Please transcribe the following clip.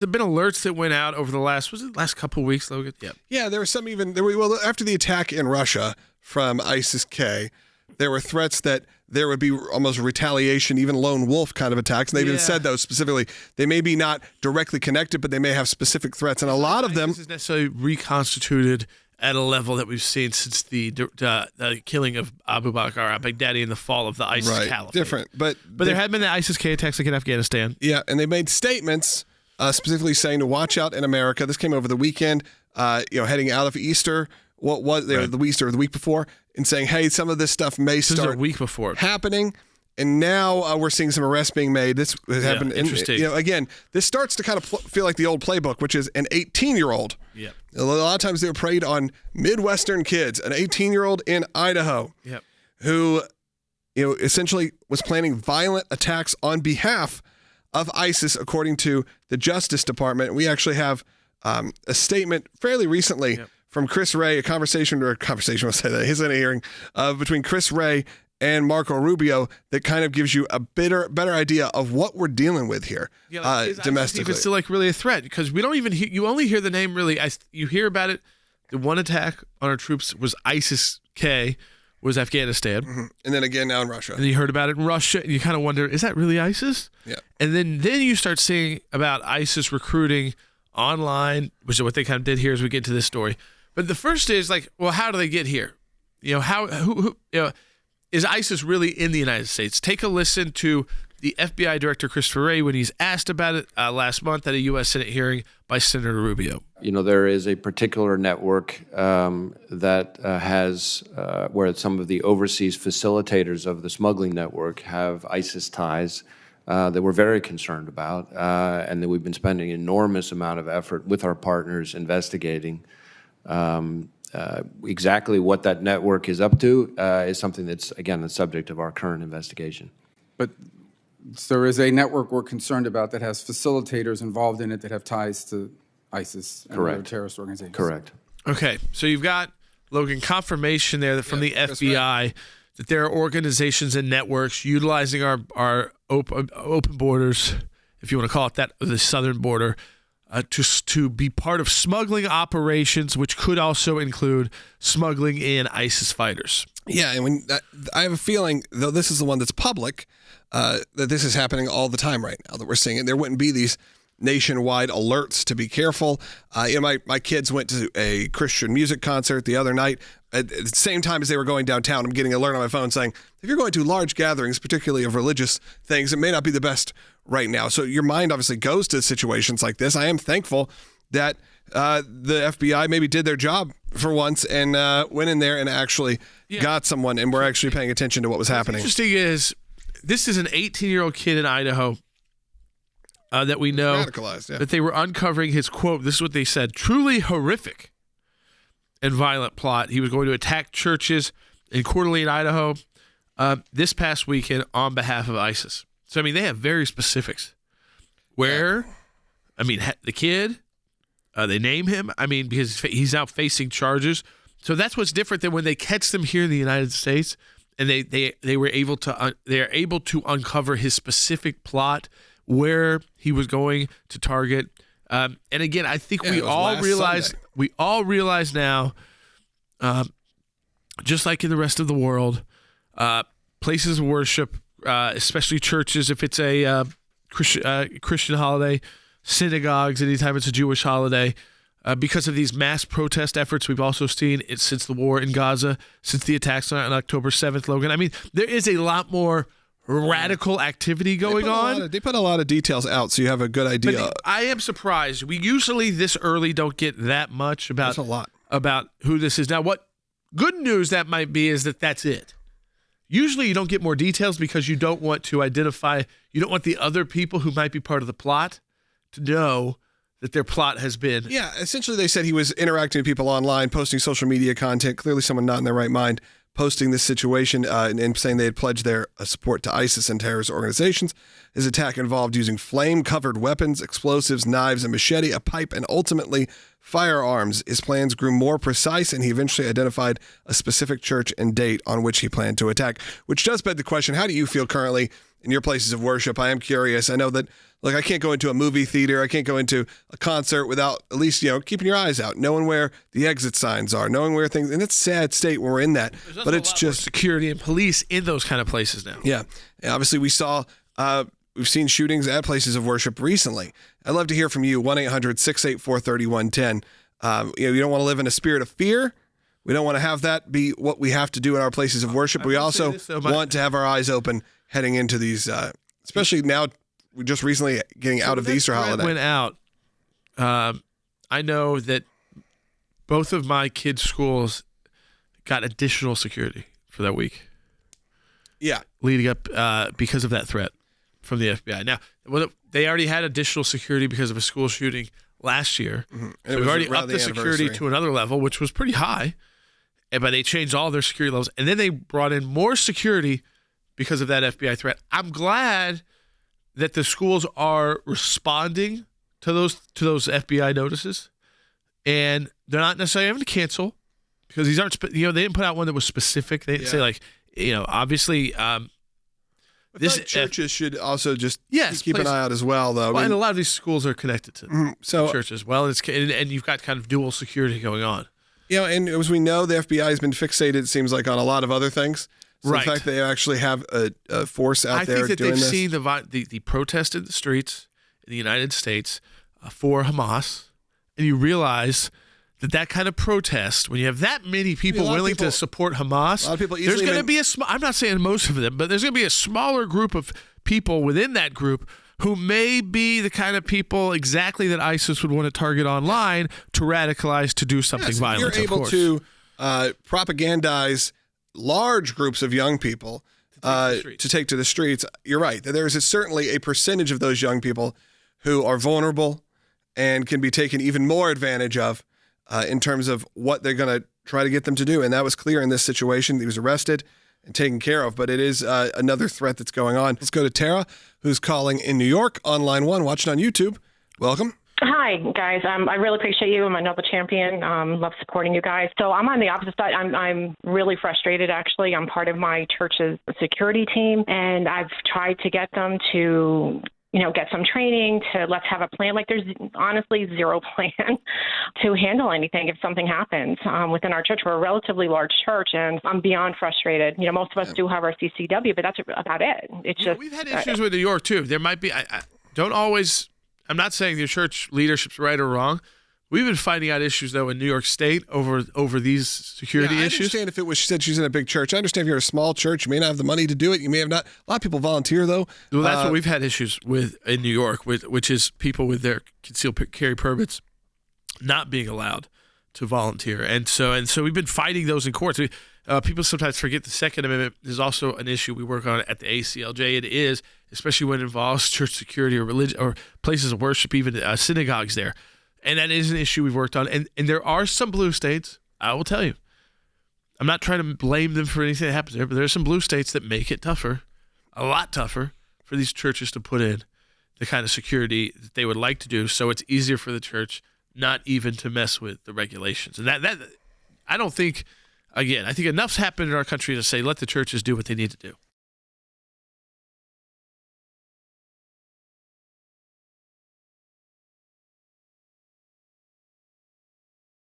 There've been alerts that went out over the last couple of weeks, Logan? Yeah. Yeah, there was some after the attack in Russia from ISIS-K, there were threats that there would be almost retaliation, even lone wolf kind of attacks. And they even said those specifically. They may be not directly connected, but they may have specific threats. And a lot of them ISIS is necessarily reconstituted at a level that we've seen since the killing of Abu Bakr al-Baghdadi in the fall of the ISIS caliphate. Different. But there have been the ISIS-K attacks like in Afghanistan. Yeah, and they made statements specifically saying to watch out in America. This came over the weekend, heading out of Easter. What was the Easter or the week before, and saying, hey, some of this stuff may start a week before happening. And now we're seeing some arrests being made. This has happened. Interesting. Again, this starts to kind of feel like the old playbook, which is an 18-year-old. Yep. A lot of times they were preyed on Midwestern kids. An 18-year-old in Idaho, who, essentially was planning violent attacks on behalf of ISIS, according to the Justice Department. We actually have a statement fairly recently from Chris Wray, a conversation, we'll say that, he's in a hearing between Chris Wray and Marco Rubio that kind of gives you a better idea of what we're dealing with here domestically. It's still like really a threat because we don't even hear, you only hear the name really. You hear about it. The one attack on our troops was ISIS-K, was Afghanistan. Mm-hmm. And then again now in Russia. And you heard about it in Russia, and you kind of wonder, is that really ISIS? Yeah. And then you start seeing about ISIS recruiting online, which is what they kind of did here as we get to this story. But the first is like, well, how do they get here? Who is ISIS really in the United States? Take a listen to the FBI Director Christopher Wray when he's asked about it last month at a U.S. Senate hearing by Senator Rubio. There is a particular network that has where some of the overseas facilitators of the smuggling network have ISIS ties that we're very concerned about and that we've been spending an enormous amount of effort with our partners investigating. Exactly what that network is up to is something that's, again, the subject of our current investigation. But there is a network we're concerned about that has facilitators involved in it that have ties to ISIS and other terrorist organizations. Correct. Okay, so you've got, Logan, confirmation there from the FBI that there are organizations and networks utilizing our open borders, if you want to call it that, the southern border, to be part of smuggling operations, which could also include smuggling in ISIS fighters. Yeah, and I have a feeling, though this is the one that's public, that this is happening all the time right now, that we're seeing it. There wouldn't be these nationwide alerts to be careful. My kids went to a Christian music concert the other night. At the same time as they were going downtown, I'm getting an alert on my phone saying, if you're going to large gatherings, particularly of religious things, it may not be the best right now. So your mind obviously goes to situations like this. I am thankful that the FBI maybe did their job for once and went in there and actually got someone, and we're actually paying attention to what was happening. What's interesting is this is an 18-year-old kid in Idaho that we know radicalized, that they were uncovering his, quote, this is what they said, truly horrific and violent plot. He was going to attack churches in Coeur d'Alene, Idaho, this past weekend on behalf of ISIS. So, they have very specifics. Where, the kid, they name him, because he's now facing charges. So that's what's different than when they catch them here in the United States and they were able to, they are able to uncover his specific plot, where he was going to target. And again, I think we all realize now, just like in the rest of the world, places of worship, especially churches, if it's a Christian holiday, synagogues, anytime it's a Jewish holiday, because of these mass protest efforts we've also seen it since the war in Gaza, since the attacks on October 7th, Logan. There is a lot more radical activity going on. They put a lot of details out, so you have a good idea. But I am surprised. We usually this early don't get that much about who this is. Now, what good news that might be is that that's it. Usually you don't get more details because you don't want to identify, you don't want the other people who might be part of the plot to know that their plot has been. Yeah, essentially they said he was interacting with people online, posting social media content, clearly someone not in their right mind, posting this situation and saying they had pledged their support to ISIS and terrorist organizations. His attack involved using flame-covered weapons, explosives, knives, a machete, a pipe, and ultimately firearms. His plans grew more precise, and he eventually identified a specific church and date on which he planned to attack, which does beg the question, how do you feel currently in your places of worship? I am curious. I know that, look, I can't go into a movie theater. I can't go into a concert without at least, keeping your eyes out, knowing where the exit signs are, knowing where things, and it's a sad state when we're in that. But it's just security and police in those kind of places now. Yeah. And obviously, we've seen shootings at places of worship recently. I'd love to hear from you, 1-800-684-3110. You don't want to live in a spirit of fear. We don't want to have that be what we have to do in our places of worship. But we also want to have our eyes open heading into these, especially now, we're just recently getting out of the Easter holiday. Went out. I know that both of my kids' schools got additional security for that week. Yeah. Leading up because of that threat from the FBI. Now, they already had additional security because of a school shooting last year. Mm-hmm. So we've already upped the security to another level, which was pretty high. But they changed all their security levels. And then they brought in more security because of that FBI threat. I'm glad that the schools are responding to those FBI notices. And they're not necessarily having to cancel because these aren't, they didn't put out one that was specific. They didn't say obviously, churches should also just keep an eye out as well, though. And a lot of these schools are connected to churches as well, and you've got kind of dual security going on. And as we know, the FBI has been fixated, it seems like, on a lot of other things. So the fact they actually have a force out there doing this. I think that they've seen the protest in the streets in the United States for Hamas, and you realize that kind of protest, when you have that many people willing to support Hamas, a lot of people there's going to be I'm not saying most of them, but there's going to be a smaller group of people within that group who may be the kind of people exactly that ISIS would want to target online to radicalize to do something violent. You're able to propagandize large groups of young people to take to the streets. You're right. There is certainly a percentage of those young people who are vulnerable and can be taken even more advantage of in terms of what they're going to try to get them to do. And that was clear in this situation. He was arrested and taken care of, but it is another threat that's going on. Let's go to Tara, who's calling in New York on line 1, watching on YouTube. Welcome. Hi, guys. I really appreciate you. I'm a Nobel champion. Love supporting you guys. So I'm on the opposite side. I'm really frustrated, actually. I'm part of my church's security team, and I've tried to get them to get some training to let's have a plan. Like there's honestly zero plan to handle anything if something happens within our church. We're a relatively large church, and I'm beyond frustrated. Most of us do have our CCW, but that's about it. It's just we've had issues with New York too. There might be. I'm not saying the church leadership's right or wrong. We've been finding out issues, though, in New York State over these security issues. I understand if it was, she said she's in a big church. I understand if you're a small church, you may not have the money to do it. You may have not. A lot of people volunteer, though. Well, that's what we've had issues with in New York, which is people with their concealed carry permits not being allowed to volunteer. And so we've been fighting those in courts. People sometimes forget the Second Amendment is also an issue we work on at the ACLJ. It is, especially when it involves church security or religion or places of worship, even synagogues there. And that is an issue we've worked on. And there are some blue states, I will tell you. I'm not trying to blame them for anything that happens there, but there are some blue states that make it tougher, a lot tougher, for these churches to put in the kind of security that they would like to do. So it's easier for the church not even to mess with the regulations. And that I don't think, again, I think enough's happened in our country to say let the churches do what they need to do.